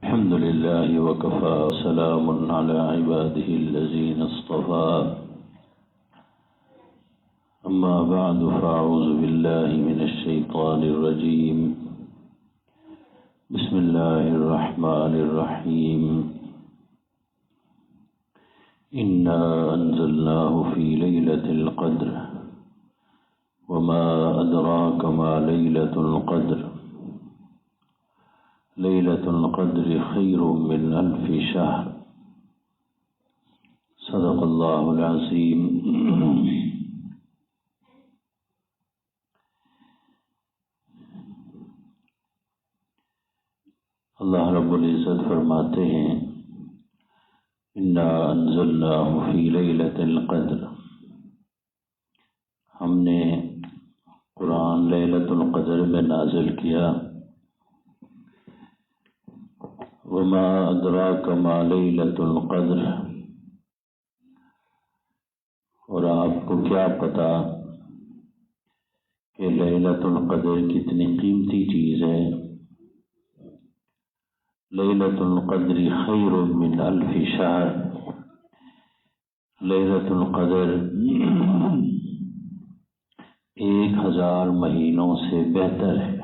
الحمد لله وكفى وسلام على عباده الذين اصطفى أما بعد فأعوذ بالله من الشيطان الرجيم بسم الله الرحمن الرحيم إنا أنزلناه في ليلة القدر وما أدراك ما ليلة القدر ليلة القدر خير من 1000 شهر صدق الله العظيم. اللہ رب العزت فرماتے ہیں انا انزلناہ فی لیلۃ القدر، ہم نے قرآن لیلۃ القدر میں نازل کیا. وما ادراک ما لیلۃ القدر، اور آپ کو کیا پتا کہ لیلۃ القدر کتنی قیمتی چیز ہے. لیلۃ القدر خیر من 1000 شہر، لیلۃ القدر 1000 مہینوں سے بہتر ہے.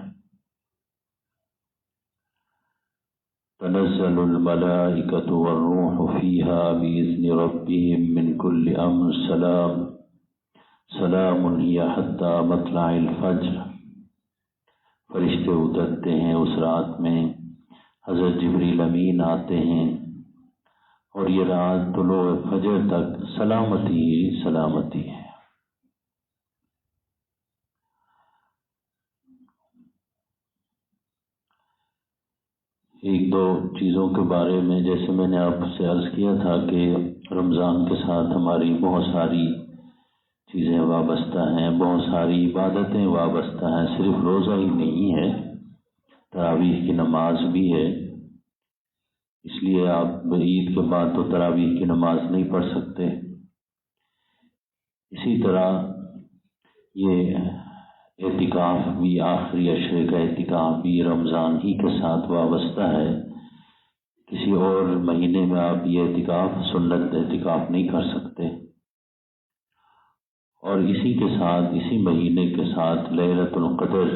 تنزل الملائکۃ والروح فیہا بإذن ربہم من کل امر سلام ہی حتی مطلع الفجر. فرشتے اترتے ہیں اس رات میں، حضرت جبریل امین آتے ہیں، اور یہ رات طلوع فجر تک سلامتی ہی سلامتی ہے. ایک دو چیزوں کے بارے میں، جیسے میں نے آپ سے عرض کیا تھا کہ رمضان کے ساتھ ہماری بہت ساری چیزیں وابستہ ہیں، بہت ساری عبادتیں وابستہ ہیں. صرف روزہ ہی نہیں ہے، تراویح کی نماز بھی ہے. اس لیے آپ عید کے بعد تو تراویح کی نماز نہیں پڑھ سکتے. اسی طرح یہ اعتکاف بھی، آخری عشرے کا اعتکاف بھی رمضان ہی کے ساتھ وابستہ ہے. کسی اور مہینے میں آپ یہ اعتکاف، سنت اعتکاف نہیں کر سکتے. اور اسی کے ساتھ، اسی مہینے کے ساتھ لیلۃ القدر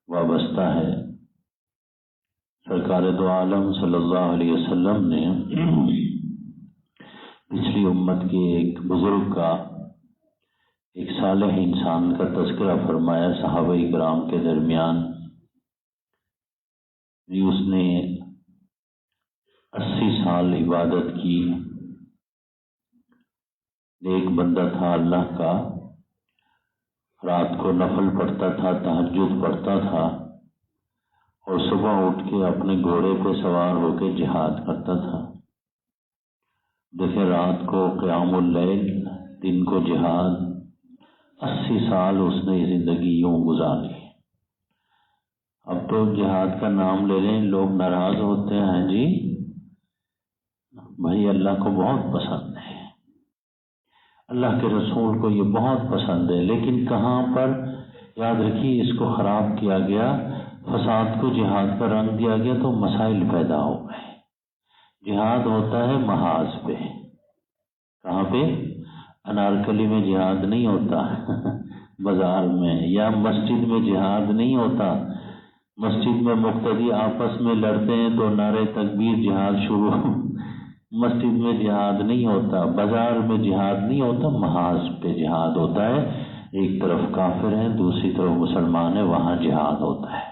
وابستہ ہے. سرکار دو عالم صلی اللہ علیہ وسلم نے پچھلی امت کے ایک بزرگ کا، ایک صالح انسان کا تذکرہ فرمایا صحابہ کرام کے درمیان. اس نے 80 سال عبادت کی. ایک بندہ تھا اللہ کا، رات کو نفل پڑھتا تھا، تہجد پڑھتا تھا، اور صبح اٹھ کے اپنے گھوڑے پہ سوار ہو کے جہاد کرتا تھا. دیکھیں، رات کو قیام اللیل، دن کو جہاد. 80 سال اس نے زندگی یوں گزاری. اب تو جہاد کا نام لے لیں لوگ ناراض ہوتے ہیں. جی بھائی، اللہ کو بہت پسند ہے، اللہ کے رسول کو یہ بہت پسند ہے، لیکن کہاں پر یاد رکھیے اس کو خراب کیا گیا، فساد کو جہاد کا رنگ دیا گیا تو مسائل پیدا ہو گئے. جہاد ہوتا ہے محاذ پہ. کہاں پہ؟ انارکلی میں جہاد نہیں ہوتا بازار میں، یا مسجد میں جہاد نہیں ہوتا. مسجد میں مقتدی آپس میں لڑتے ہیں تو نعرے تکبیر جہاد شروع. مسجد میں جہاد نہیں ہوتا، بازار میں جہاد نہیں ہوتا، محاذ پہ جہاد ہوتا ہے. ایک طرف کافر ہیں، دوسری طرف مسلمان ہیں، وہاں جہاد ہوتا ہے.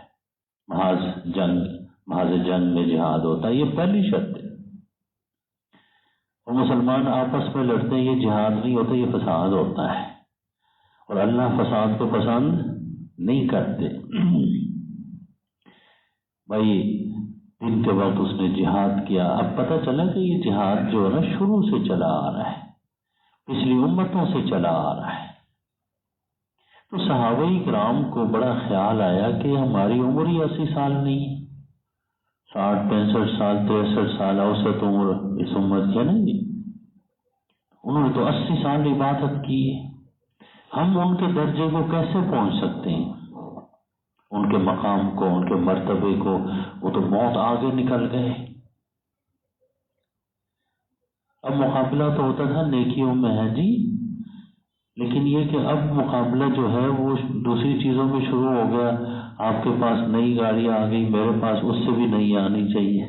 محاذ جنگ میں جہاد ہوتا ہے. یہ پہلی شرط ہے. اور مسلمان آپس میں لڑتے ہیں، یہ جہاد نہیں ہوتا، یہ فساد ہوتا ہے. اور اللہ فساد کو پسند نہیں کرتے. بھائی، دن کے وقت اس نے جہاد کیا. اب پتہ چلا کہ یہ جہاد جو ہے نا شروع سے چلا آ رہا ہے، پچھلی امتوں سے چلا آ رہا ہے. تو صحابہ کرام کو بڑا خیال آیا کہ ہماری عمر ہی 80 سال نہیں، 60 65 سال 63 سال اوسط عمر اس امت کی ہے نا جی. انہوں نے تو 80 سال عبادت کی ہے. ہم ان کے درجے کو کیسے پہنچ سکتے ہیں؟ ان کے مقام کو، ان کے مرتبے کو، وہ تو بہت آگے نکل گئے۔ اب مقابلہ تو ہوتا تھا نیکیوں میں ہے جی، لیکن یہ کہ اب مقابلہ جو ہے وہ دوسری چیزوں میں شروع ہو گیا۔ آپ کے پاس نئی گاڑی آ گئی، میرے پاس اس سے بھی نئی آنی چاہیے،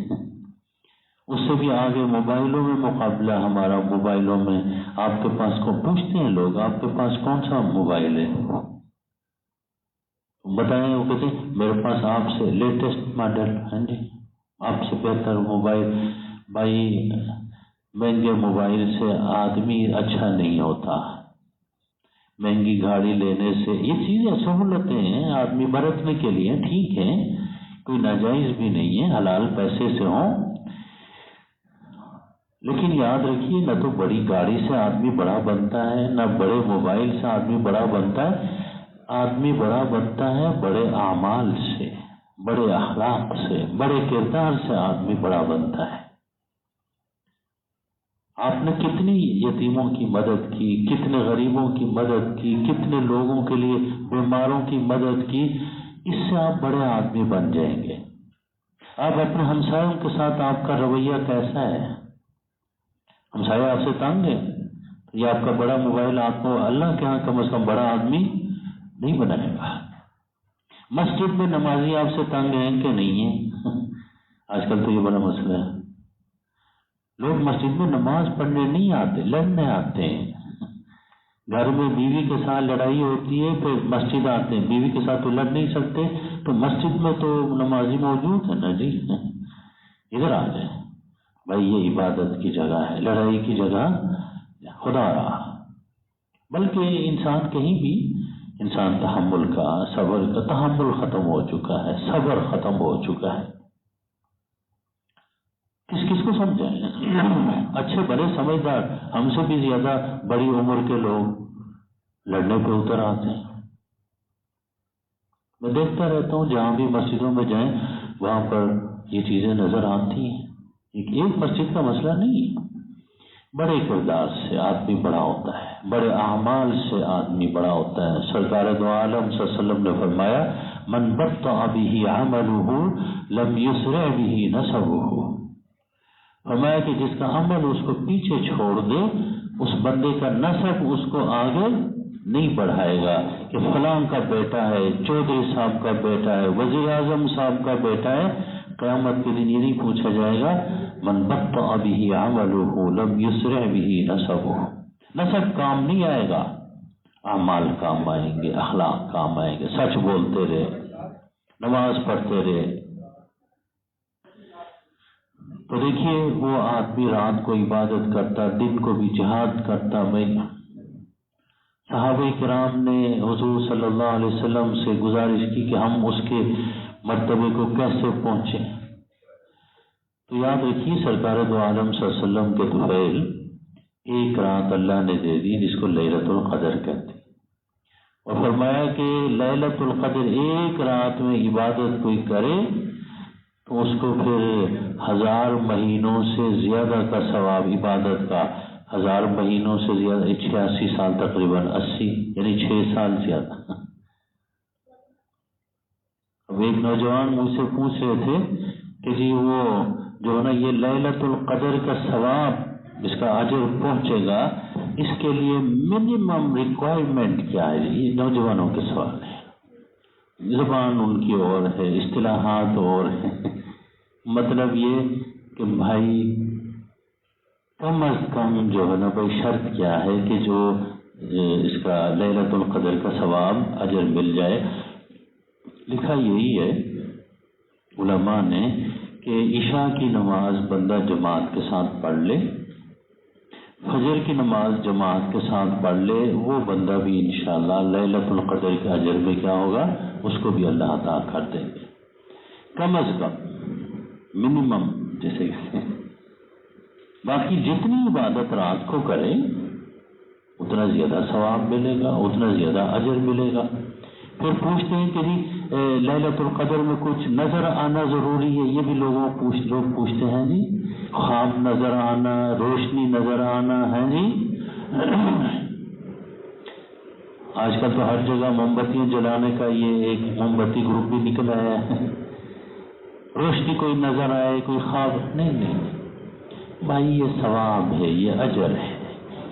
اس سے بھی آگے موبائلوں میں مقابلہ ہمارا، موبائلوں میں آپ کے پاس کو پوچھتے ہیں لوگ آپ کے پاس کون سا موبائل ہے، بتائیں، وہ کہتے ہیں میرے پاس آپ سے لیٹسٹ ماڈل ہے جی، آپ سے بہتر موبائل۔ بھائی مہنگے موبائل سے آدمی اچھا نہیں ہوتا، مہنگی گاڑی لینے سے، یہ چیزیں سہولتیں ہیں آدمی برتنے کے لیے، ٹھیک ہے، کوئی ناجائز بھی نہیں ہے، حلال پیسے سے ہوں، لیکن یاد رکھیے نہ تو بڑی گاڑی سے آدمی بڑا بنتا ہے، نہ بڑے موبائل سے آدمی بڑا بنتا ہے۔ آدمی بڑا بنتا ہے بڑے اعمال سے، بڑے اخلاق سے، بڑے کردار سے آدمی بڑا بنتا ہے۔ آپ نے کتنی یتیموں کی مدد کی، کتنے غریبوں کی مدد کی، کتنے لوگوں کے لیے بیماروں کی مدد کی، اس سے آپ بڑے آدمی بن جائیں گے۔ آپ اپنے ہمسایوں کے ساتھ آپ کا رویہ کیسا ہے؟ ہمسایہ آپ سے تنگ ہے، یہ آپ کا بڑا موبائل آپ کو اللہ کے ہاں کم از کم بڑا آدمی نہیں بنائے گا۔ مسجد میں نمازی آپ سے تنگ ہیں کہ نہیں ہیں؟ آج کل تو یہ بڑا مسئلہ ہے، لوگ مسجد میں نماز پڑھنے نہیں آتے، لڑنے آتے ہیں۔ گھر میں بیوی کے ساتھ لڑائی ہوتی ہے پھر مسجد آتے ہیں، بیوی کے ساتھ تو لڑ نہیں سکتے تو مسجد میں تو نمازی موجود ہے نا جی، ادھر آ جائیں بھائی، یہ عبادت کی جگہ ہے، لڑائی کی جگہ خدا رہا۔ بلکہ انسان کہیں بھی، انسان تحمل کا، صبر کا، تحمل ختم ہو چکا ہے، صبر ختم ہو چکا ہے۔ کس کو سمجھائیں؟ اچھے بڑے سمجھدار، ہم سے بھی زیادہ بڑی عمر کے لوگ لڑنے پہ اتر آتے ہیں۔ میں دیکھتا رہتا ہوں جہاں بھی مسجدوں میں جائیں وہاں پر یہ چیزیں نظر آتی ہیں۔ ایک مسجد کا مسئلہ نہیں ہے، بڑے کردار سے آدمی بڑا ہوتا ہے، بڑے اعمال سے آدمی بڑا ہوتا ہے۔ سرکار دو عالم صلی اللہ علیہ وسلم نے فرمایا من بطأ به عمله لم يسرع به نسبه، فرمایا کہ جس کا عمل اس کو پیچھے چھوڑ دے اس بندے کا نسب اس کو آگے نہیں بڑھائے گا، کہ فلاں کا بیٹا ہے، چودھری صاحب کا بیٹا ہے، وزیر اعظم صاحب کا بیٹا ہے، قیامت کے دن یہ نہیں پوچھا جائے گا من بطأ به عمله لم يسرع به نسبه، نسب کام نہیں آئے گا، اعمال کام آئیں گے، اخلاق کام آئیں گے، سچ بولتے رہے، نماز پڑھتے رہے۔ تو دیکھیے وہ آدمی رات کو عبادت کرتا، دن کو بھی جہاد کرتا۔ میں صحابہ کرام نے حضور صلی اللہ علیہ وسلم سے گزارش کی کہ ہم اس کے مرتبے کو کیسے پہنچیں، تو یاد رکھیے سرکار دو عالم صلی اللہ علیہ وسلم کے طفیل ایک رات اللہ نے دے دی جس کو لیلۃ القدر کہتے، اور فرمایا کہ لیلۃ القدر ایک رات میں عبادت کوئی کرے تو اس کو پھر 1000 مہینوں سے زیادہ کا ثواب، عبادت کا 1000 مہینوں سے زیادہ، 86 سال تقریباً، 80 یعنی 6 سال زیادہ۔ اب ایک نوجوان مجھ سے پوچھ رہے تھے کہ جی وہ جو ہے نا یہ لیلۃ القدر کا ثواب، اس کا اجر پہنچے گا، اس کے لیے منیمم ریکوائرمنٹ کیا ہے؟ یہ نوجوانوں کے سوال ہے، زبان ان کی اور ہے، اصطلاحات اور ہیں۔ مطلب یہ کہ بھائی کم از کم جو ہے نا بھائی شرط کیا ہے کہ جو اس کا لیلۃ القدر کا ثواب اجر مل جائے۔ لکھا یہی ہے علماء نے کہ عشاء کی نماز بندہ جماعت کے ساتھ پڑھ لے، فجر کی نماز جماعت کے ساتھ پڑھ لے، وہ بندہ بھی انشاءاللہ لیلۃ القدر کے اجر میں کیا ہوگا، اس کو بھی اللہ عطا کر دیں گے۔ کم از کم منیمم جیسے باقی جتنی عبادت رات کو کرے اتنا زیادہ ثواب ملے گا، اتنا زیادہ اجر ملے گا۔ پھر پوچھتے ہیں کہ لیلۃ القدر میں کچھ نظر آنا ضروری ہے، یہ بھی لوگ پوچھتے ہیں جی، خواب نظر آنا، روشنی نظر آنا ہے جی، آج کل تو ہر جگہ موم بتیاں جلانے کا یہ ایک موم بتی گروپ بھی نکل آیا ہے. روشنی کوئی نظر آئے، کوئی خواب، نہیں بھائی، یہ ثواب ہے، یہ اجر ہے،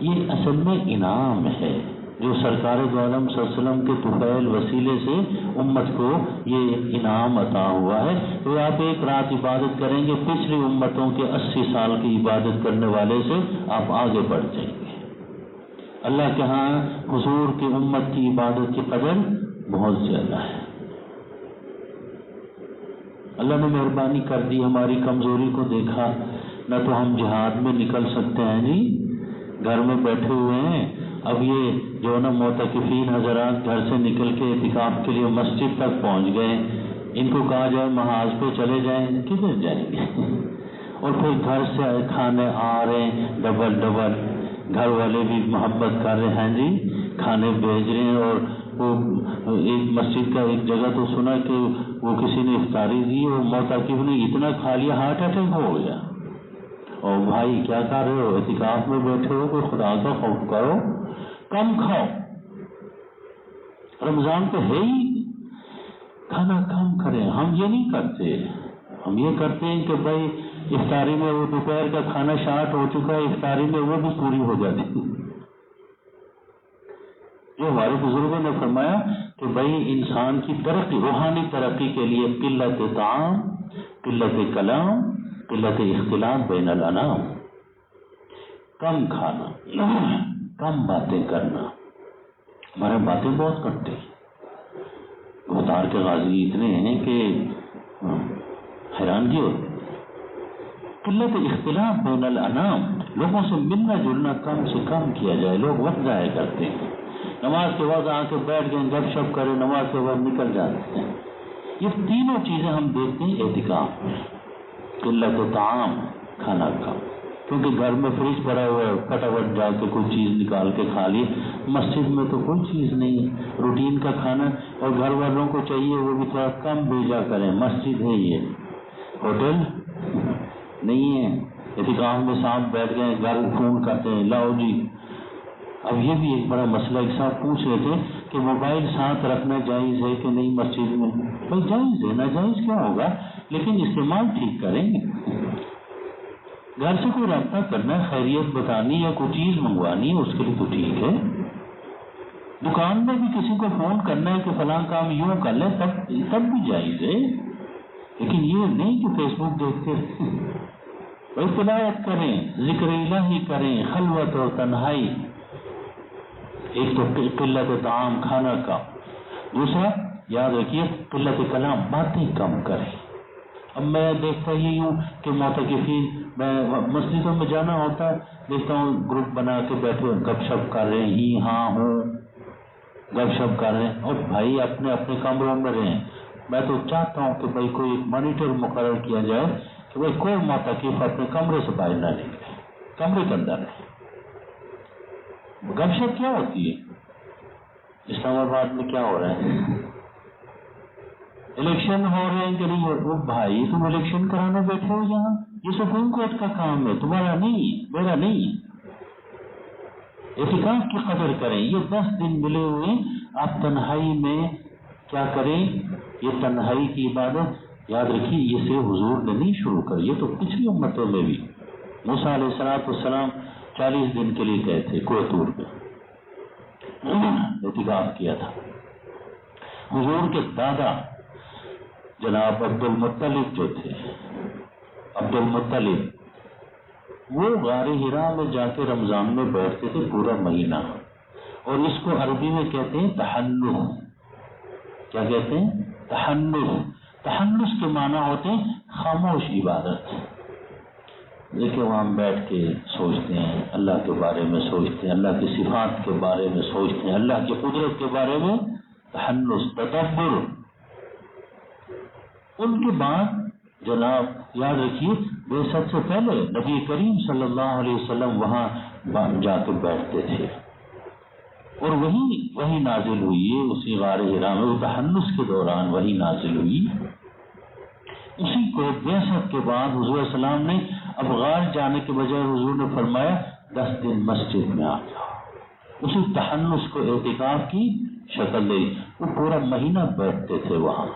یہ اصل میں انعام ہے جو سرکار دو عالم صلی اللہ علیہ وسلم کے طفیل وسیلے سے امت کو یہ انعام عطا ہوا ہے. تو آپ ایک رات عبادت کریں گے، پچھلی امتوں کے 80 سال کی عبادت کرنے والے سے آپ آگے بڑھ جائیں گے. اللہ کے ہاں حضور کی امت کی عبادت کی قدر بہت زیادہ ہے. اللہ نے مہربانی کر دی، ہماری کمزوری کو دیکھا، نہ تو ہم جہاد میں نکل سکتے ہیں جی، گھر میں بیٹھے ہوئے ہیں. اب یہ جو نا معتکفین حضرات گھر سے نکل کے اعتکاف کے لیے مسجد تک پہنچ گئے، ان کو کہا جائے محاذ پہ چلے جائیں، کدھر جائیں گے؟ اور پھر گھر سے کھانے آ رہے ہیں ڈبل، گھر والے بھی محبت کر رہے ہیں جی، کھانے بھیج رہے ہیں. اور وہ ایک مسجد کا ایک جگہ تو سنا کہ وہ کسی نے افطاری دی اور معتکف نے اتنا کھا لیا ہارٹ اٹیک ہو گیا. اور بھائی کیا کر رہے ہو؟ اعتکاف میں بیٹھے ہو، کوئی خدا کا خوف کرو، کم کھاؤ. رمضان تو ہے ہی، کھانا کم کریں. ہم یہ نہیں کرتے، ہم یہ کرتے ہیں کہ بھائی افطاری میں وہ دوپہر کا کھانا شارٹ ہو چکا ہے، افطاری میں وہ بھی پوری ہو جاتی. جو ہمارے بزرگوں نے فرمایا کہ بھائی انسان کی ترقی، روحانی ترقی کے لیے قلت طعام، قلت کلام، قلت اختلاط بین الانام، کم کھانا، کم باتیں کرنا. ہمارے باتیں بہت کرتے ہیں، گھوتار کے غازی اتنے ہیں کہ حیرانگی ہوتی. قلت اختلاط بین الانام، لوگوں سے ملنا جلنا کم سے کم کیا جائے. لوگ وقت ضائع کرتے ہیں، نماز کے وقت آ کے بیٹھ گئے، گپ شپ کرے، نماز کے وقت نکل جاتے ہیں. یہ تینوں چیزیں ہم دیکھتے ہیں اعتکاف میں. قلت طعام، کھانا کم، کیونکہ گھر میں فریج پڑا ہوا ہے، فٹافٹ جا کے کوئی چیز نکال کے کھا لی. مسجد میں تو کوئی چیز نہیں ہے، روٹین کا کھانا، اور گھر والوں کو چاہیے وہ بھی تھوڑا کم بھیجا کریں. مسجد ہے یہ، ہوٹل نہیں ہے. اعتکاف میں صاحب بیٹھ گئے، گھر فون کرتے ہیں، لاؤ جی. اب یہ بھی ایک بڑا مسئلہ، ایک صاحب پوچھ رہے تھے کہ موبائل ساتھ رکھنا جائز ہے کہ نہیں مسجد میں. بھائی جائز ہے، ناجائز کیا ہوگا، لیکن استعمال ٹھیک کریں. گھر سے کوئی رابطہ کرنا ہے، خیریت بتانی یا کوئی چیز منگوانی ہے، اس کے لیے تو ٹھیک ہے. دکان میں بھی کسی کو فون کرنا ہے کہ فلاں کام یوں کر لیں، تب بھی جائز ہے. لیکن یہ نہیں کہ فیس بک دیکھتے بھائی تلاوت کریں، ذکر الہی کریں، خلوت اور تنہائی. ایک تو قلت طعام، کھانا کا. دوسرا یاد رکھیے قلت کلام، باتیں کم کریں. اب میں دیکھتا ہی ہوں کہ معتکفین، میں مسجدوں میں جانا ہوتا ہے، دیکھتا ہوں گروپ بنا کے بیٹھے گپ شپ کر رہے ہیں، ہی ہاں ہوں گپ شپ کر رہے ہیں. اور بھائی اپنے اپنے کمروں میں رہیں. میں تو چاہتا ہوں کہ بھائی کوئی ایک مانیٹر مقرر کیا جائے کہ بھائی کوئی معتکف اپنے کمرے سے باہر نہ نکلے، کمرے کے اندر رہے. گپ شپ کیا ہوتی ہے؟ اسلام آباد میں کیا ہو رہا ہے؟ الیکشن ہو رہے ہیں کہ نہیں ہو رہے؟ بھائی تم الیکشن کرانا بیٹھے ہو یہاں، یہ سپریم کورٹ کا کام ہے، تمہارا نہیں، میرا نہیں. اعتکاف کی قدر کریں. یہ 10 دن ملے ہوئے، آپ تنہائی میں کیا کریں. یہ تنہائی کی عبادت یاد رکھیے، یہ صرف حضور نے نہیں شروع کر، یہ تو پچھلی امتوں میں بھی. موسیٰ علیہ السلام 40 دن کے لیے گئے تھے کوہ طور پہ، اعتکاف کیا تھا. حضور کے دادا جناب عبد المطلب جو تھے، عبد المطلب، وہ غار حرا میں جا کے رمضان میں بیٹھتے تھے پورا مہینہ. اور اس کو عربی میں کہتے ہیں تحنث. کیا کہتے ہیں؟ تحنث. تحنث کے معنی ہوتے ہیں خاموش عبادت. دیکھیں وہاں بیٹھ کے سوچتے ہیں، اللہ کے بارے میں سوچتے ہیں، اللہ کی صفات کے بارے میں سوچتے ہیں، اللہ کی قدرت کے بارے میں. تحنث، تدبر. ان کے بعد جناب یاد رکھیے بعثت سے پہلے نبی کریم صلی اللہ علیہ وسلم وہاں جا کے بیٹھتے تھے، اور وہی نازل ہوئی ہے اسی غار حرا میں. تحنث کے دوران وہی نازل ہوئی. اسی کو بعثت کے بعد حضور صلی اللہ علیہ وسلم نے اب غار جانے کے بجائے حضور نے فرمایا 10 دن مسجد میں آ جاؤ. اسی تحنس کو اعتکاف کی شکل دے. وہ پورا مہینہ بیٹھتے تھے وہاں.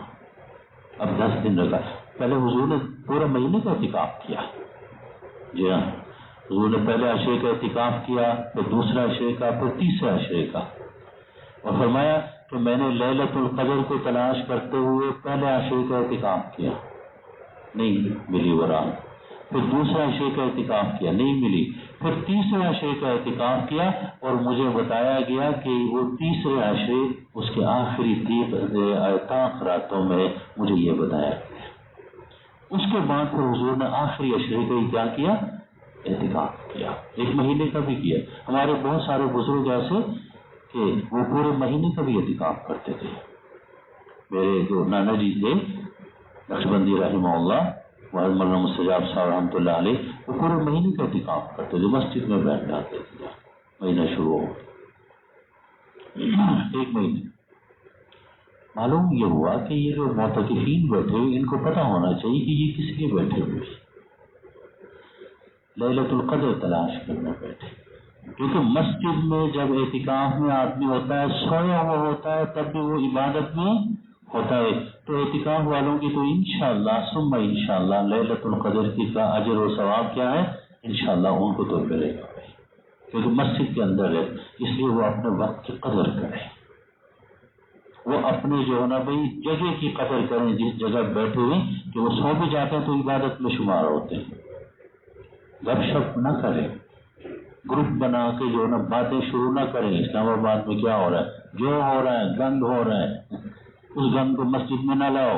اب 10 دن رکھا. پہلے حضور نے پورا مہینے کا اعتکاف کیا. جی ہاں، حضور نے پہلے عشرے کا اعتکاف کیا، پھر دوسرا عشرے کا، پھر تیسرے عشرے کا. اور فرمایا کہ میں نے لیلۃ القدر کو تلاش کرتے ہوئے پہلے عشرے کا اعتکاف کیا، نہیں ملی وہ رات. پھر دوسرا عشرے کا اعتکاف کیا، نہیں ملی. پھر تیسرے عشرے کا اعتکاف کیا اور مجھے بتایا گیا کہ وہ تیسرے عشرے اس کے آخری 30 راتوں میں مجھے یہ بتایا گیا. اس کے بعد پھر حضور نے آخری عشرے کا ہی کیا کیا؟ اعتکاف کیا. 1 مہینے کا بھی کیا. ہمارے بہت سارے بزرگ ایسے کہ وہ پورے مہینے کا بھی اعتکاف کرتے تھے. میرے جو نانا جی تھے نقشبندی رحمہ اللہ، مولانا مستجاب صاحب رحمۃ اللہ علیہ، وہ پورے مہینے کا اعتکاف کرتے تھے. مسجد میں بیٹھ جاتے تھے. مہینہ شروع ہو 1 مہینے. معلوم یہ ہوا کہ یہ جو معتکفین بیٹھے ہوئے ان کو پتہ ہونا چاہیے کہ یہ کس لیے بیٹھے ہوئے، لیلۃ القدر تلاش کرنے بیٹھے. کیونکہ مسجد میں جب اعتکاف میں آدمی ہوتا ہے، سویا ہوا ہوتا ہے، تب بھی وہ عبادت میں ہوتا ہے. تو اعتکاف والوں کی تو انشاءاللہ ثم انشاءاللہ لیلۃ القدر کی کا اجر و ثواب کیا ہے؟ انشاءاللہ ان کو تو ملے گا، کیونکہ مسجد کے اندر ہے. اس لیے وہ اپنے وقت کی قدر کریں، وہ اپنے جو ہے نا بھائی جگہ کی قدر کریں جس جگہ بیٹھے ہوئے کہ وہ سو بھی جاتے ہیں تو عبادت میں شمار ہوتے ہیں. گپ شپ نہ کریں، گروپ بنا کے جو ہے نا باتیں شروع نہ کریں. اسلام آباد میں کیا ہو رہا ہے، جو ہو رہا ہے گند ہو رہا ہے، اس گند کو مسجد میں نہ لاؤ.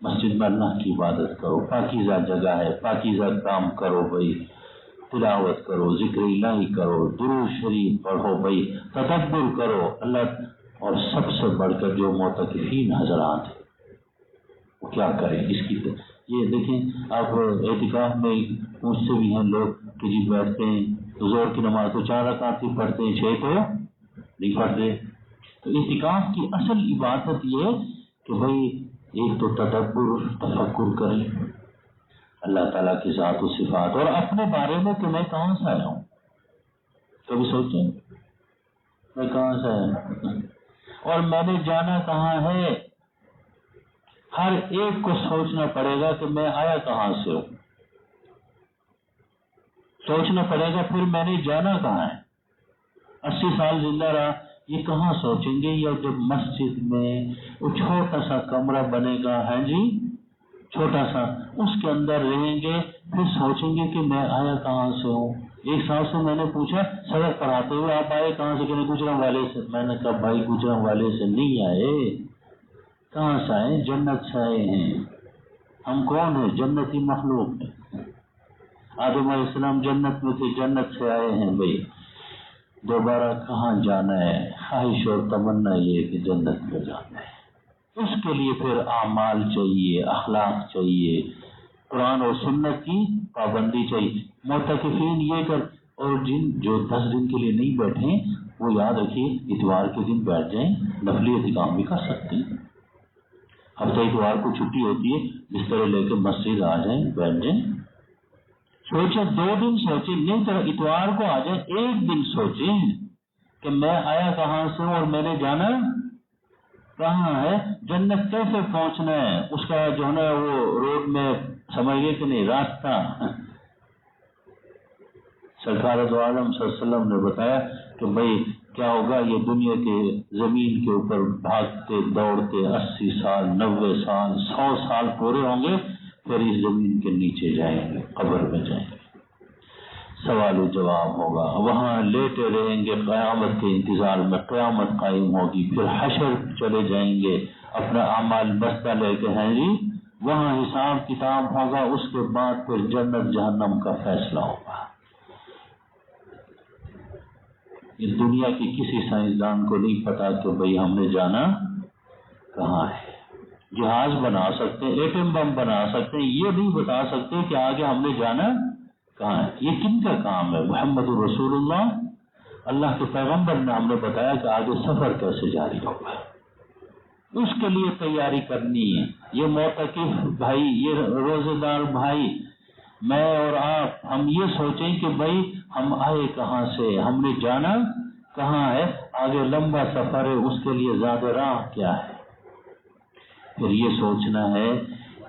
مسجد میں اللہ کی عبادت کرو، پاکیزہ جگہ ہے، پاکیزہ کام کرو بھائی، تلاوت کرو، ذکر الہی کرو، درود شریف پڑھو بھائی، تدبر کرو اللہ. اور سب سے بڑھ کر جو معتکفین حضرات ہیں وہ کیا کریں اس کی یہ دیکھیں. آپ اعتکاف میں مجھ سے بھی ہیں لوگ کہ جی بیٹھتے ہیں ظہر کی نماز تو 4 رکعت ہی پڑھتے ہیں، 6 تو نہیں پڑھتے. تو اعتکاف کی اصل عبادت یہ کہ بھائی ایک تو تدبر تفکر کریں اللہ تعالیٰ کی ذات و صفات اور اپنے بارے میں کہ میں کہاں سے آیا ہوں. کبھی سوچیں میں کہاں سے آیا ہوں اور میں نے جانا کہاں ہے. ہر ایک کو سوچنا پڑے گا کہ میں آیا کہاں سے ہوں، سوچنا پڑے گا پھر میں نے جانا کہاں ہے. 80 سال زندہ رہا یہ کہاں سوچیں گے. یا جب مسجد میں وہ چھوٹا سا کمرہ بنے گا ہے جی چھوٹا سا، اس کے اندر رہیں گے پھر سوچیں گے کہ میں آیا کہاں سے ہوں. ایک صاحب سے میں نے پوچھا سبق پڑھاتے ہوئے آپ آئے کہاں سے، کہ گجران والے سے. میں نے کہا بھائی گجران والے سے نہیں آئے، کہاں سے آئے؟ جنت سے آئے ہیں. ہم کون ہیں؟ جنتی مخلوق ہیں. آدم علیہ السلام جنت میں تھے، جنت سے آئے ہیں بھائی. دوبارہ کہاں جانا ہے؟ خواہش اور تمنا یہ کہ جنت میں جانا ہے. اس کے لیے پھر اعمال چاہیے، اخلاق چاہیے، قرآن اور سنت کی پابندی چاہیے. معتکفین یہ کر اور جن جو 10 دن کے لیے نہیں بیٹھے وہ یاد رکھیے اتوار کے دن بیٹھ جائیں، نفلی اعتکاف بھی کر سکتے ہیں. ہفتہ اتوار کو چھٹی ہوتی ہے، بستر لے کے مسجد آ جائیں، بیٹھ جائیں. سوچیں 2 دن سوچیں، نہیں تو اتوار کو آ جائیں. 1 دن سوچیں کہ میں آیا کہاں سے ہوں اور میں نے جانا کہاں ہے. جنت کیسے پہنچنا ہے اس کا جو ہے نا وہ روڈ میں سمجھ گئے کہ نہیں راستہ. سرکار دو عالم صلی اللہ علیہ وسلم نے بتایا کہ بھائی کیا ہوگا، یہ دنیا کے زمین کے اوپر بھاگتے دوڑتے 80 سال 90 سال 100 سال پورے ہوں گے، پھر اس زمین کے نیچے جائیں گے، قبر میں جائیں گے، سوال و جواب ہوگا، وہاں لیٹے رہیں گے قیامت کے انتظار میں. قیامت قائم ہوگی، پھر حشر چلے جائیں گے اپنا اعمال بستہ لے کے ہیں جی، وہاں حساب کتاب ہوگا. اس کے بعد پھر جنت جہنم کا فیصلہ ہوگا. اس دنیا کی کسی سائنسدان کو نہیں پتا کہ بھئی ہم نے جانا کہاں ہے. جہاز بنا سکتے ہیں، ایٹم بم بنا سکتے ہیں، یہ نہیں بتا سکتے کہ آگے ہم نے جانا کہاں ہے. یہ کن کا کام ہے؟ محمد رسول اللہ، اللہ کے پیغمبر نے ہم نے بتایا کہ آگے سفر کیسے جاری ہوگا. اس کے لیے تیاری کرنی ہے. یہ معتکف بھائی، یہ روزے دار بھائی، میں اور آپ ہم یہ سوچیں کہ بھائی ہم آئے کہاں سے، ہم نے جانا کہاں ہے، آگے لمبا سفر ہے، اس کے لیے زیادہ راہ کیا ہے؟ پھر یہ سوچنا ہے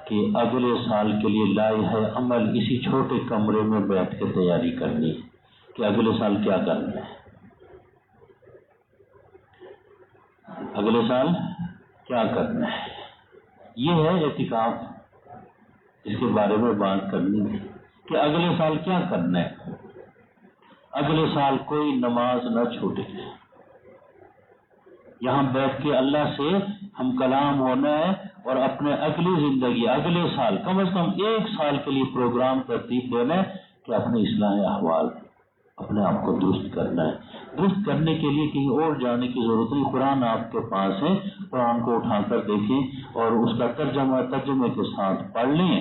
کہ اگلے سال کے لیے لائحہ عمل اسی چھوٹے کمرے میں بیٹھ کے تیاری کرنی ہے کہ اگلے سال کیا کرنا ہے، اگلے سال کیا کرنا ہے۔ یہ ہے اعتکاف، اس کے بارے میں بات کرنی ہے کہ اگلے سال کیا کرنا ہے۔ اگلے سال کوئی نماز نہ چھوٹے، یہاں بیٹھ کے اللہ سے ہم کلام ہونا ہے، اور اپنے اگلی زندگی اگلے سال کم از کم 1 سال کے لیے پروگرام ترتیب دینا ہے کہ اپنے اصلاح احوال، اپنے آپ کو درست کرنا ہے۔ درست کرنے کے لیے کہیں اور جانے کی ضرورت نہیں، قرآن آپ کے پاس ہے، قرآن کو اٹھا کر دیکھیں اور اس کا ترجمے کے ساتھ پڑھ لیں،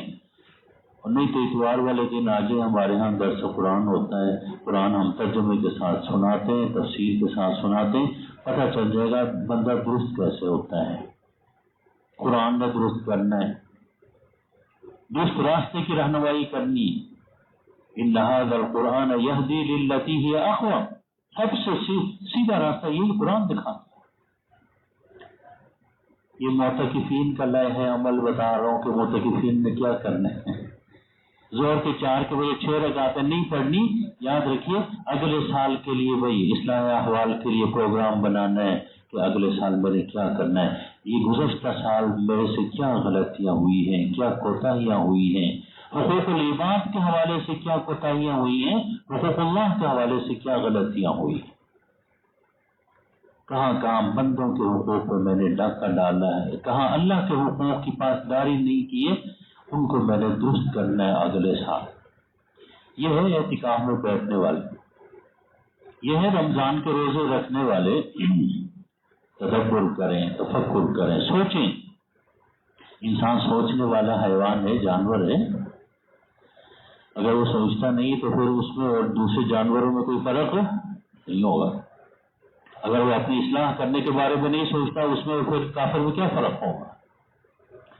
اور نہیں تو اتوار والے دن آگے ہمارے ہاں درس قرآن ہوتا ہے، قرآن ہم ترجمے کے ساتھ سناتے ہیں، تفسیر کے ساتھ سناتے ہیں، پتہ چل جائے گا بندہ درست کیسے ہوتا ہے۔ قرآن نے درست کرنا ہے، درست راستے کی رہنمائی کرنی۔ ان ھذا القرآن یہدی للتی ہی اقوم، سب سے سیدھا راستہ یہی قرآن دکھاتا ہے۔ یہ معتکفین کا لائحہ عمل بتا رہا ہوں کہ معتکفین نے کیا کرنا ہے۔ زور کے 4 کے بجے 6 رکعتیں نہیں پڑھنی، یاد رکھیے اگلے سال کے لیے بھائی اصلاح احوال کے لیے پروگرام بنانا ہے کہ اگلے سال میں نے کیا کرنا ہے۔ یہ گزشتہ سال میرے سے کیا غلطیاں ہوئی ہیں، کیا کوتاہیاں ہوئی ہیں، حقوق العباد کے حوالے سے کیا کوتاہیاں ہوئی ہیں، حقوق اللہ کے حوالے سے کیا غلطیاں ہوئی ہیں، کہاں کہاں بندوں کے حقوق پہ میں نے ڈاکہ ڈالا ہے، کہاں اللہ کے حقوق کی پاسداری نہیں کی ہے، ان کو میں نے درست کرنا ہے اگلے سال۔ یہ ہے اعتکاف میں بیٹھنے والے، یہ ہے رمضان کے روزے رکھنے والے، تدبر کریں، تفکر کریں، سوچیں۔ انسان سوچنے والا حیوان ہے، جانور ہے، اگر وہ سوچتا نہیں تو پھر اس میں اور دوسرے جانوروں میں کوئی فرق نہیں ہوگا۔ اگر وہ اپنی اصلاح کرنے کے بارے میں نہیں سوچتا، اس میں پھر کافر میں کیا فرق ہوگا؟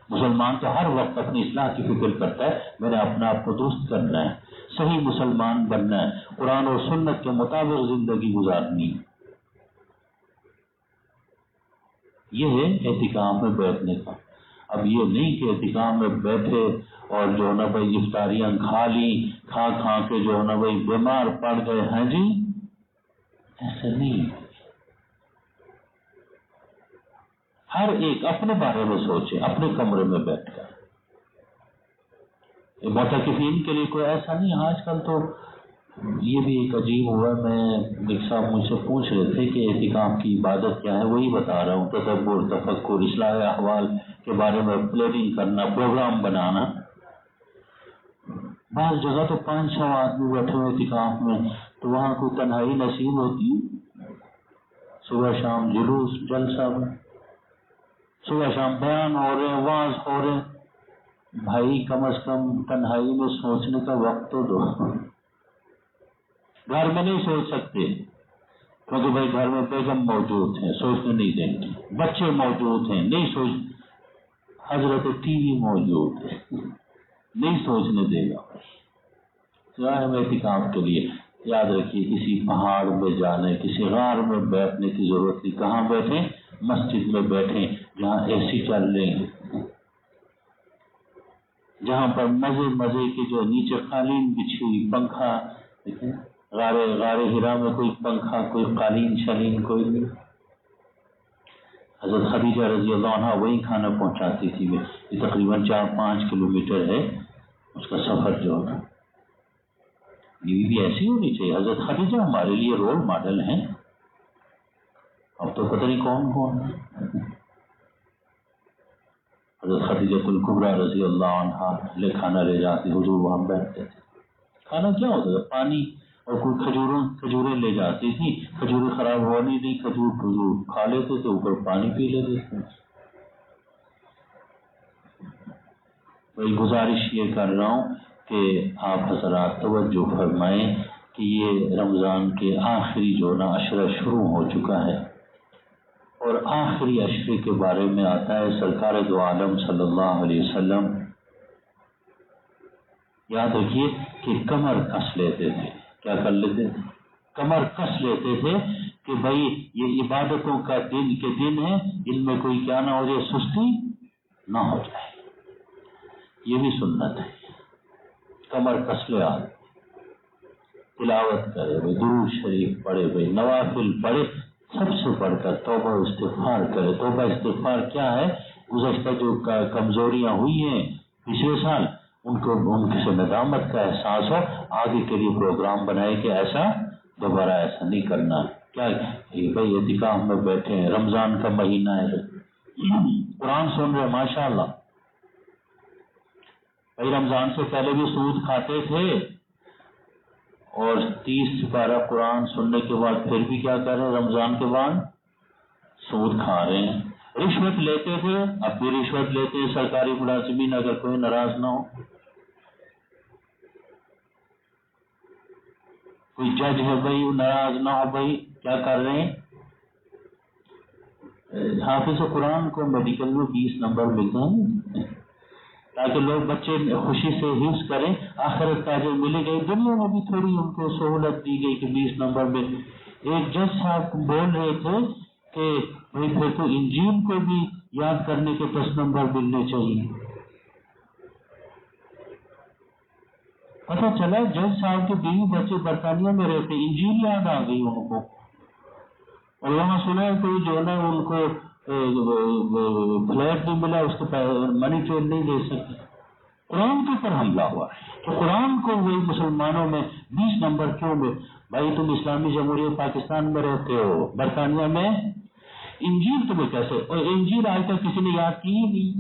مسلمان تو ہر وقت اپنی اصلاح کی فکر کرتا ہے، میں نے اپنے آپ کو درست کرنا ہے، صحیح مسلمان بننا ہے، قرآن اور سنت کے مطابق زندگی گزارنی ہے۔ یہ ہے اعتکاف میں بیٹھنے کا۔ اب یہ نہیں کہ اعتکاف میں بیٹھے اور جو ہے نا بھائی افطاریاں کھا لی، کھا کے جو ہے نا بھائی بیمار پڑ گئے ہیں، جی ایسا نہیں۔ ہر ایک اپنے بارے میں سوچے، اپنے کمرے میں بیٹھ کر۔ معتکفین کے لیے کوئی ایسا نہیں۔ آج کل تو یہ بھی ایک عجیب ہوا، ایک صاحب مجھ سے پوچھ رہے تھے کہ اعتکاف کی عبادت کیا ہے، وہی بتا رہا ہوں، تدبر، تفکر، اصلاح احوال کے بارے میں پلاننگ کرنا، پروگرام بنانا۔ بعض جگہ تو 5-6 آدمی بیٹھے ہوئے اعتکاف میں، تو وہاں کوئی تنہائی نصیب ہوتی ہے؟ صبح شام جلوس جلسہ، صبح شام بیان ہو رہے ہیں، واعظ ہو رہے ہیں، بھائی کم از کم تنہائی میں سوچنے کا وقت تو دو۔ گھر میں نہیں سوچ سکتے کیونکہ بھائی گھر میں بیگم موجود ہیں، سوچنے نہیں دیں گے، بچے موجود ہیں، نہیں سوچ، حضرت ٹی وی موجود ہے، نہیں سوچنے دے گا۔ سوائے میں اعتکاف کے لیے یاد رکھیے کسی پہاڑ میں جانے، کسی غار میں بیٹھنے کی ضرورت نہیں۔ کہاں بیٹھیں؟ مسجد میں بیٹھیں جہاں اے سی چل رہے ہیں، جہاں پر مزے کے جو نیچے قالین بچھی ہوئی، پنکھا، غار ہرا میں کوئی پنکھا، کوئی قالین شالین کوئی نہیں۔ حضرت خدیجہ رضی اللہ عنہ وہی کھانا پہنچاتی تھی۔ یہ تقریباً 4-5 کلومیٹر ہے اس کا سفر جو ہے۔ بیوی بھی ایسی ہونی چاہیے۔ حضرت خدیجہ ہمارے لیے رول ماڈل ہیں، اب تو پتہ نہیں کون کون ہے۔ حضرت خدیجہ الکبریٰ رضی اللہ عنہا کھانا لے جاتی، حضور وہاں بیٹھتے تھے۔ کھانا کیا ہوتا تھا؟ پانی اور کوئی کھجوریں لے جاتی تھی، کھجوریں خراب ہونی نہیں، کھجور کھا لیتے تھے، اوپر پانی پی لیتے تھے۔ بھائی گزارش یہ کر رہا ہوں کہ آپ حضرات توجہ فرمائیں کہ یہ رمضان کے آخری جو نا عشرہ شروع ہو چکا ہے، اور آخری عشرے کے بارے میں آتا ہے سرکار دو عالم صلی اللہ علیہ وسلم یاد رکھیے کہ کمر کس لیتے تھے۔ کیا کر لیتے تھے؟ کمر کس لیتے تھے کہ بھائی یہ عبادتوں کا دن ہے، ان میں کوئی کیا نہ ہو جائے، سستی نہ ہو جائے، یہ بھی سنت ہے۔ کمر کس لے آدمی تلاوت کرے بھائی، درود شریف پڑھے بھائی، نوافل پڑھے، سب سے بڑھ کر توبہ استغفار کرے۔ توبہ استغفار کیا ہے؟ گزشتہ جو کمزوریاں ہوئی ہیں پچھلے سال، ان سے ندامت کا احساس ہو، آگے کے لیے پروگرام بنائے کہ ایسا دوبارہ ایسا نہیں کرنا۔ کیا بھائی اعتکاف میں بیٹھے ہیں، رمضان کا مہینہ ہے، قرآن سن رہے ماشاء اللہ۔ بھائی رمضان سے پہلے بھی سود کھاتے تھے، اور 30 سپارہ قرآن سننے کے بعد پھر بھی کیا کر رہے ہیں؟ رمضان کے بعد سود کھا رہے ہیں۔ رشوت لیتے تھے، اب بھی رشوت لیتے ہیں سرکاری ملازمین، اگر کوئی ناراض نہ ہو، کوئی جج ہے بھائی ناراض نہ ہو، بھائی کیا کر رہے ہیں؟ حافظ قرآن کو میڈیکل میں 20 نمبر ملتے ہیں، تاکہ لوگ بچے خوشی سے حفظ کریں، آخرت کا اجر ملے گا۔ دنیا میں بھی تھوڑی ان کو سہولت دی گئی کہ 20 نمبر میں۔ ایک جج صاحب بول رہے تھے کہ بھائی پھر تو انجیل کو بھی یاد کرنے کے 10 نمبر ملنے چاہیے۔ پتہ چلا جج صاحب کے بیوی بچے برطانیہ میں رہتے، انجیل یاد آ گئی ان کو، اور وہاں سنا ہے کوئی جو ہے نا ان کو فلیٹ نہیں ملا، اس کو منی ٹرین نہیں دے سکتے، قرآن کے اوپر حملہ ہوا۔ تو قرآن کو وہی مسلمانوں میں 20 نمبر کیوں میں؟ بھائی تم اسلامی جمہوریہ پاکستان میں رہتے ہو، برطانیہ میں انجیل تمہیں کیسے؟ اور انجیل آج تک کسی نے یاد کی ہی نہیں۔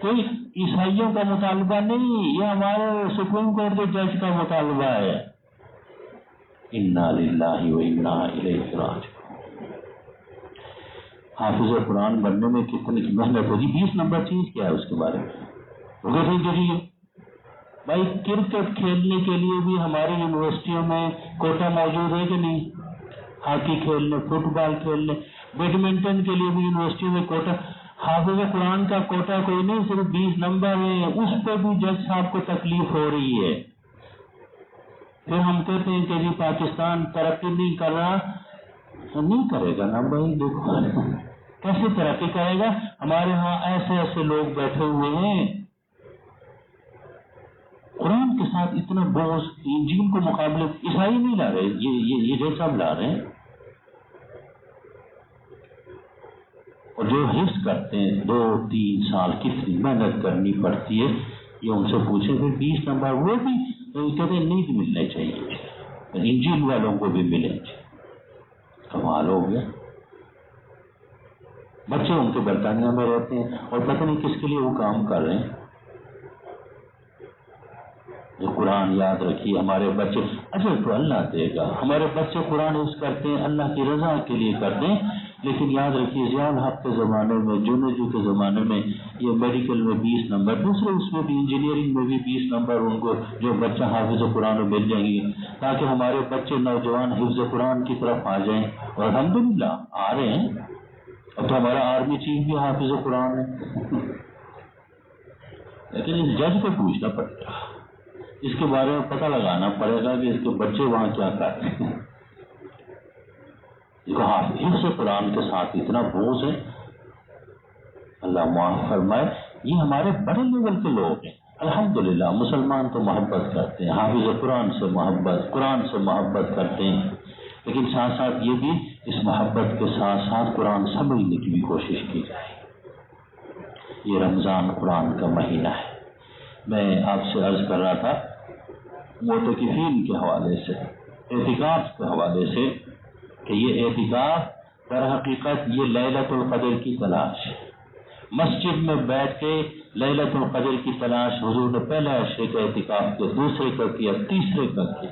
کوئی عیسائیوں کا مطالبہ نہیں، یہ ہمارے سپریم کورٹ کے جج کا مطالبہ ہے۔ انا للہ و انا الیہ راجعون۔ حافظ قرآن بننے میں کتنی محنت ہوگی؟ 20 نمبر چیز کیا ہے اس کے بارے میں؟ بھائی کرکٹ کھیلنے کے لیے بھی ہماری یونیورسٹیوں میں کوٹا موجود ہے کہ نہیں؟ ہاکی کھیلنے، فٹ بال کھیلنے، بیڈمنٹن کے لیے بھی یونیورسٹیوں میں کوٹا۔ حافظ قرآن کا کوٹا کوئی نہیں، صرف 20 نمبر ہے، اس پہ بھی جج صاحب کو تکلیف ہو رہی ہے۔ پھر ہم کہتے ہیں کہ جی پاکستان ترقی نہیں کر رہا، نہیں کرے گا نا بھائی، دیکھو کیسے ترقی کرے گا؟ ہمارے ہاں ایسے ایسے لوگ بیٹھے ہوئے ہیں قرآن کے ساتھ اتنا بوجھ، انجیل کو مقابلے عیسائی نہیں لا رہے، یہ جو سب لا رہے ہیں، اور جو حفظ کرتے ہیں 2-3 سال کتنی محنت کرنی پڑتی ہے، یہ ان سے پوچھیں پھر 20 نمبر وہ بھی کہتے ہیں نہیں ملنے چاہیے، انجیل والوں کو بھی ملیں گے۔ کمال ہو گیا۔ بچے ان کے برطانیہ میں رہتے ہیں اور پتہ نہیں کس کے لیے وہ کام کر رہے ہیں۔ جو قرآن یاد رکھیے، ہمارے بچے اجر تو اللہ دے گا، ہمارے بچے قرآن حفظ کرتے ہیں، اللہ کی رضا کے لیے کرتے ہیں، لیکن یاد رکھیے ضیاء الحق کے زمانے میں، جنیدو کے زمانے میں یہ میڈیکل میں 20 نمبر، دوسرے اس میں بھی انجینئرنگ میں بھی 20 نمبر ان کو جو بچہ حافظ قرآن میں مل جائیں گے، تاکہ ہمارے بچے نوجوان حفظ قرآن کی طرف آ جائیں، اور الحمدللہ آ رہے ہیں۔ اب تو ہمارا آرمی چیف بھی حافظ قرآن ہے، لیکن اس جج کو پوچھنا پڑے گا، اس کے بارے میں پتہ لگانا پڑے گا کہ اس کے بچے وہاں کیا کر رہے ہیں۔ حفظ قرآن کے ساتھ اتنا بوجھ ہے، اللہ معاف فرمائے۔ یہ ہمارے بڑے لیول کے لوگ ہیں، الحمدللہ مسلمان تو محبت کرتے ہیں، حافظ قرآن سے محبت، قرآن سے محبت کرتے ہیں، لیکن ساتھ ساتھ یہ بھی اس محبت کے ساتھ ساتھ قرآن سمجھنے کی بھی کوشش کی جائے۔ یہ رمضان قرآن کا مہینہ ہے۔ میں آپ سے عرض کر رہا تھا معتکفین کے حوالے سے، اعتکاف کے حوالے سے، کہ یہ اعتکاف در حقیقت یہ لیلۃ القدر کی تلاش ہے۔ مسجد میں بیٹھ کے لیلۃ القدر کی تلاش حضور نے پہلے عشرے کا اعتکاف کیا، دوسرے کا کیا، تیسرے کا کیا،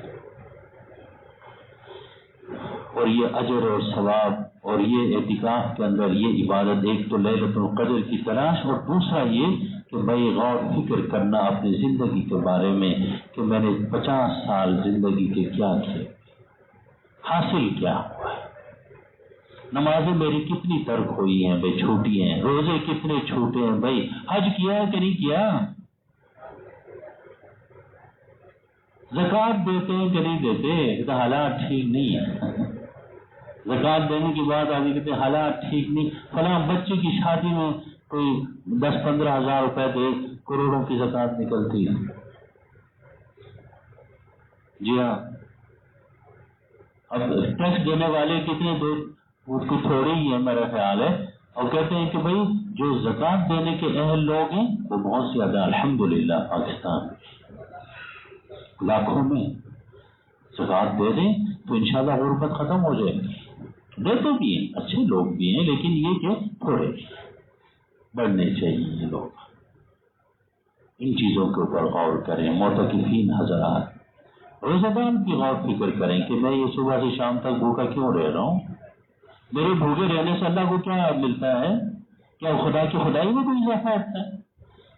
اور یہ اجر اور ثواب، اور یہ اعتکاف کے اندر یہ عبادت، ایک تو لیلۃ القدر کی تلاش، اور دوسرا یہ کہ بھائی غور فکر کرنا اپنی زندگی کے بارے میں کہ میں نے 50 سال زندگی کے کیا کیے، حاصل کیا ہوا ہے، نمازیں میری کتنی ترک ہوئی ہیں بھائی، چھوٹی ہیں، روزے کتنے چھوٹے ہیں بھائی، حج کیا ہے کہ نہیں کیا، زکوٰۃ دیتے ہیں کہ نہیں دیتے، تو حالات ٹھیک نہیں ہے۔ زکوٰۃ دینے کے بعد آگے کہتے ہیں حالات ٹھیک نہیں، فلاں بچے کی شادی میں کوئی 10-15 ہزار روپے دے، کروڑوں کی زکوٰۃ نکلتی ہے۔ جی ہاں، اب ٹیکس دینے والے کتنے دو، اس کو تھوڑے ہی ہے میرا خیال ہے، اور کہتے ہیں کہ بھائی جو زکوٰۃ دینے کے اہل لوگ ہیں وہ بہت زیادہ الحمدللہ پاکستان میں لاکھوں میں زکوٰۃ دے دیں تو انشاءاللہ غربت ختم ہو جائے گی۔ دیتے بھی ہیں، اچھے لوگ بھی ہیں، لیکن یہ کہ تھوڑے بڑھنے چاہیے یہ لوگ۔ ان چیزوں کے اوپر غور کریں۔ معتکفین حضرات، روزہ دار کی غور فکر کریں کہ میں یہ صبح سے شام تک بھوکا کیوں رہ رہا ہوں؟ میرے بھوکے رہنے سے اللہ کو کیا ملتا ہے؟ کیا خدا کی خدائی میں کوئی اضافہ ہوتا ہے؟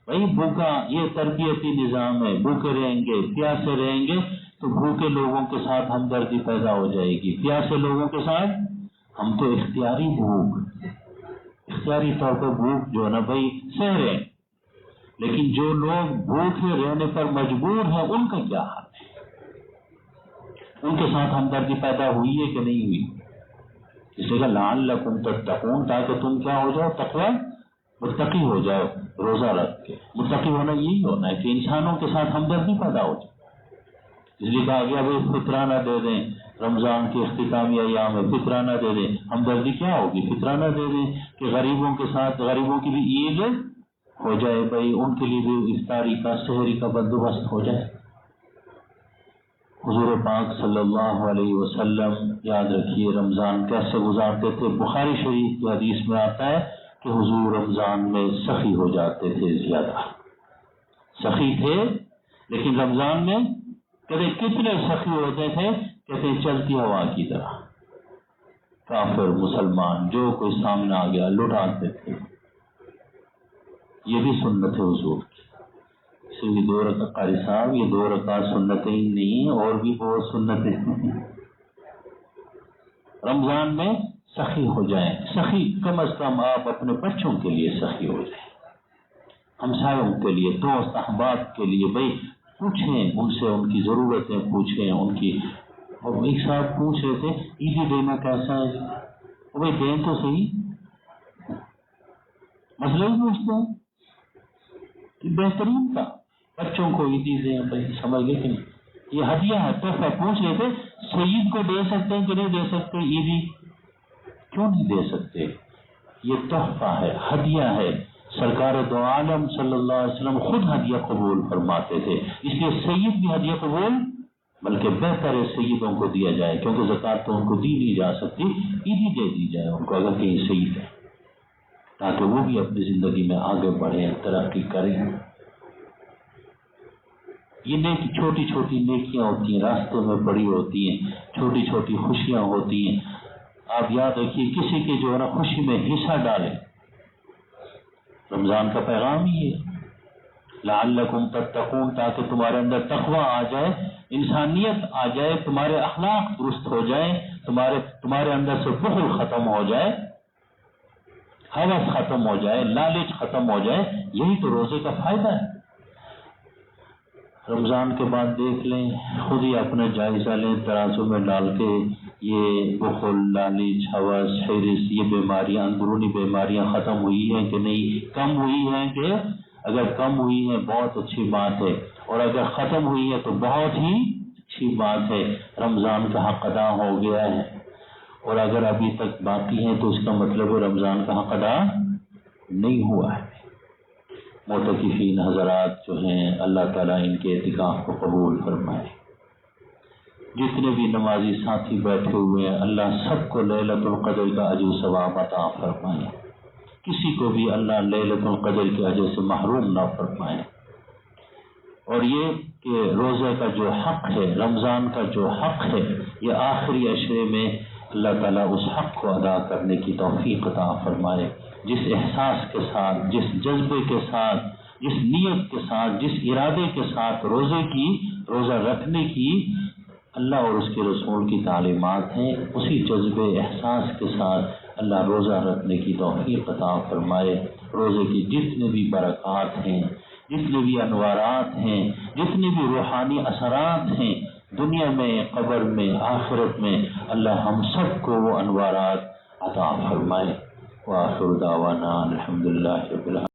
بھائی بھوکا یہ تربیتی نظام ہے، بھوکے رہیں گے، پیاسے رہیں گے تو بھوکے لوگوں کے ساتھ ہمدردی پیدا ہو جائے گی، پیاسے لوگوں کے ساتھ ہم تو اختیاری طور پر بھوک جو ہے نا بھائی سہ رہے ہیں، لیکن جو لوگ بھوکے رہنے پر مجبور ہیں ان کا کیا حال ہے؟ ان کے ساتھ ہمدردی پیدا ہوئی ہے کہ نہیں ہوئی؟ اس لیے لعلکم تتقون، تاکہ تم کیا ہو جاؤ؟ تقوی، متقی ہو جاؤ۔ روزہ رکھ کے متقی ہونا یہی ہونا ہے کہ انسانوں کے ساتھ ہمدردی پیدا ہو جائے۔ اس لیے کہا گیا بھائی فطرانہ دے دیں، رمضان کے اختتامی ایام میں فطرانہ دے دیں۔ ہمدردی کیا ہوگی؟ فطرانہ دے دیں کہ غریبوں کے ساتھ، غریبوں کی بھی عید ہو جائے، بھائی ان کے لیے بھی افطاری کا، سحری کا بندوبست ہو جائے۔ حضور پاک صلی اللہ علیہ وسلم یاد رکھیے رمضان کیسے گزارتے تھے۔ بخاری شریف کی حدیث میں آتا ہے کہ حضور رمضان میں سخی ہو جاتے تھے، زیادہ سخی تھے، لیکن رمضان میں کہتے کتنے سخی ہوتے تھے؟ کہتے چلتی ہوا کی طرح، کافر مسلمان جو کوئی سامنے آ گیا لٹاتے تھے۔ یہ بھی سنت ہے حضور کی۔ یہ 2 رکعت قاری صاحب، یہ 2 رکعت سنتیں ہی نہیں اور بھی بہت سنتیں ہیں۔ رمضان میں سخی ہو جائیں، سخی کم از کم آپ اپنے بچوں کے لیے سخی ہو جائیں، ہمسایوں کے لیے، دوست احباب کے لیے، بھائی پوچھیں ان سے، ان کی ضرورتیں پوچھیں ان کی۔ اور ایک صاحب پوچھ رہے تھے عیدی دینا کیسا ہے؟ بھائی دیں تو صحیح، مسئلہ ہی پوچھتے ہیں کہ بہترین کا بچوں کو عیدی دیں، بھائی سمجھ گئے کہ نہیں؟ یہ ہدیہ ہے، تحفہ۔ پوچھ رہے تھے سید کو دے سکتے ہیں کہ نہیں دے سکتے عیدی؟ کیوں نہیں دے سکتے؟ یہ تحفہ ہے، ہدیہ ہے۔ سرکار دو عالم صلی اللہ علیہ وسلم خود ہدیہ قبول فرماتے تھے، اس لیے سید بھی ہدیہ قبول، بلکہ بہتر ہے سیدوں کو دیا جائے، کیونکہ زکوٰۃ تو ان کو دی نہیں جا سکتی، عیدی دے دی جائے ان کو اگر کہیں سید ہے، تاکہ وہ بھی اپنی زندگی میں آگے بڑھیں، ترقی کریں۔ یہ چھوٹی چھوٹی نیکیاں ہوتی ہیں، راستے میں پڑی ہوتی ہیں، چھوٹی چھوٹی خوشیاں ہوتی ہیں۔ آپ یاد رکھیے کسی کی جو ہے نا خوشی میں حصہ ڈالیں۔ رمضان کا پیغام ہی ہے لعلکم تتقون، تاکہ تمہارے اندر تقوی آ جائے، انسانیت آ جائے، تمہارے اخلاق درست ہو جائیں، تمہارے اندر سے بخل ختم ہو جائے، ہوس ختم ہو جائے، لالچ ختم ہو جائے۔ یہی تو روزے کا فائدہ ہے۔ رمضان کے بعد دیکھ لیں، خود ہی اپنا جائزہ لیں، ترازو میں ڈال کے، یہ بخل، لالچ، ہوس، حرص، یہ بیماریاں، اندرونی بیماریاں ختم ہوئی ہیں کہ نہیں؟ کم ہوئی ہیں کہ؟ اگر کم ہوئی ہیں بہت اچھی بات ہے، اور اگر ختم ہوئی ہے تو بہت ہی اچھی بات ہے، رمضان کا حق ادا ہو گیا ہے۔ اور اگر ابھی تک باقی ہیں تو اس کا مطلب ہے رمضان کا حق ادا نہیں ہوا ہے۔ معتکفین حضرات جو ہیں اللہ تعالیٰ ان کے اعتکاف کو قبول فرمائے۔ جتنے بھی نمازی ساتھی بیٹھے ہوئے ہیں اللہ سب کو لیلۃ القدر کا اجر و ثواب عطا فرمائے، کسی کو بھی اللہ لیلۃ القدر کے اجر سے محروم نہ فرمائے۔ اور یہ کہ روزے کا جو حق ہے، رمضان کا جو حق ہے، یہ آخری عشرے میں اللہ تعالیٰ اس حق کو ادا کرنے کی توفیق عطا فرمائے۔ جس احساس کے ساتھ، جس جذبے کے ساتھ، جس نیت کے ساتھ، جس ارادے کے ساتھ روزہ رکھنے کی اللہ اور اس کے رسول کی تعلیمات ہیں، اسی جذبے احساس کے ساتھ اللہ روزہ رکھنے کی توفیق عطا فرمائے۔ روزے کی جتنے بھی برکات ہیں، جتنے بھی انوارات ہیں، جتنے بھی روحانی اثرات ہیں، دنیا میں، قبر میں، آخرت میں اللہ ہم سب کو وہ انوارات عطا فرمائے۔ وآخر دعوانا الحمدللہ رب العالمین۔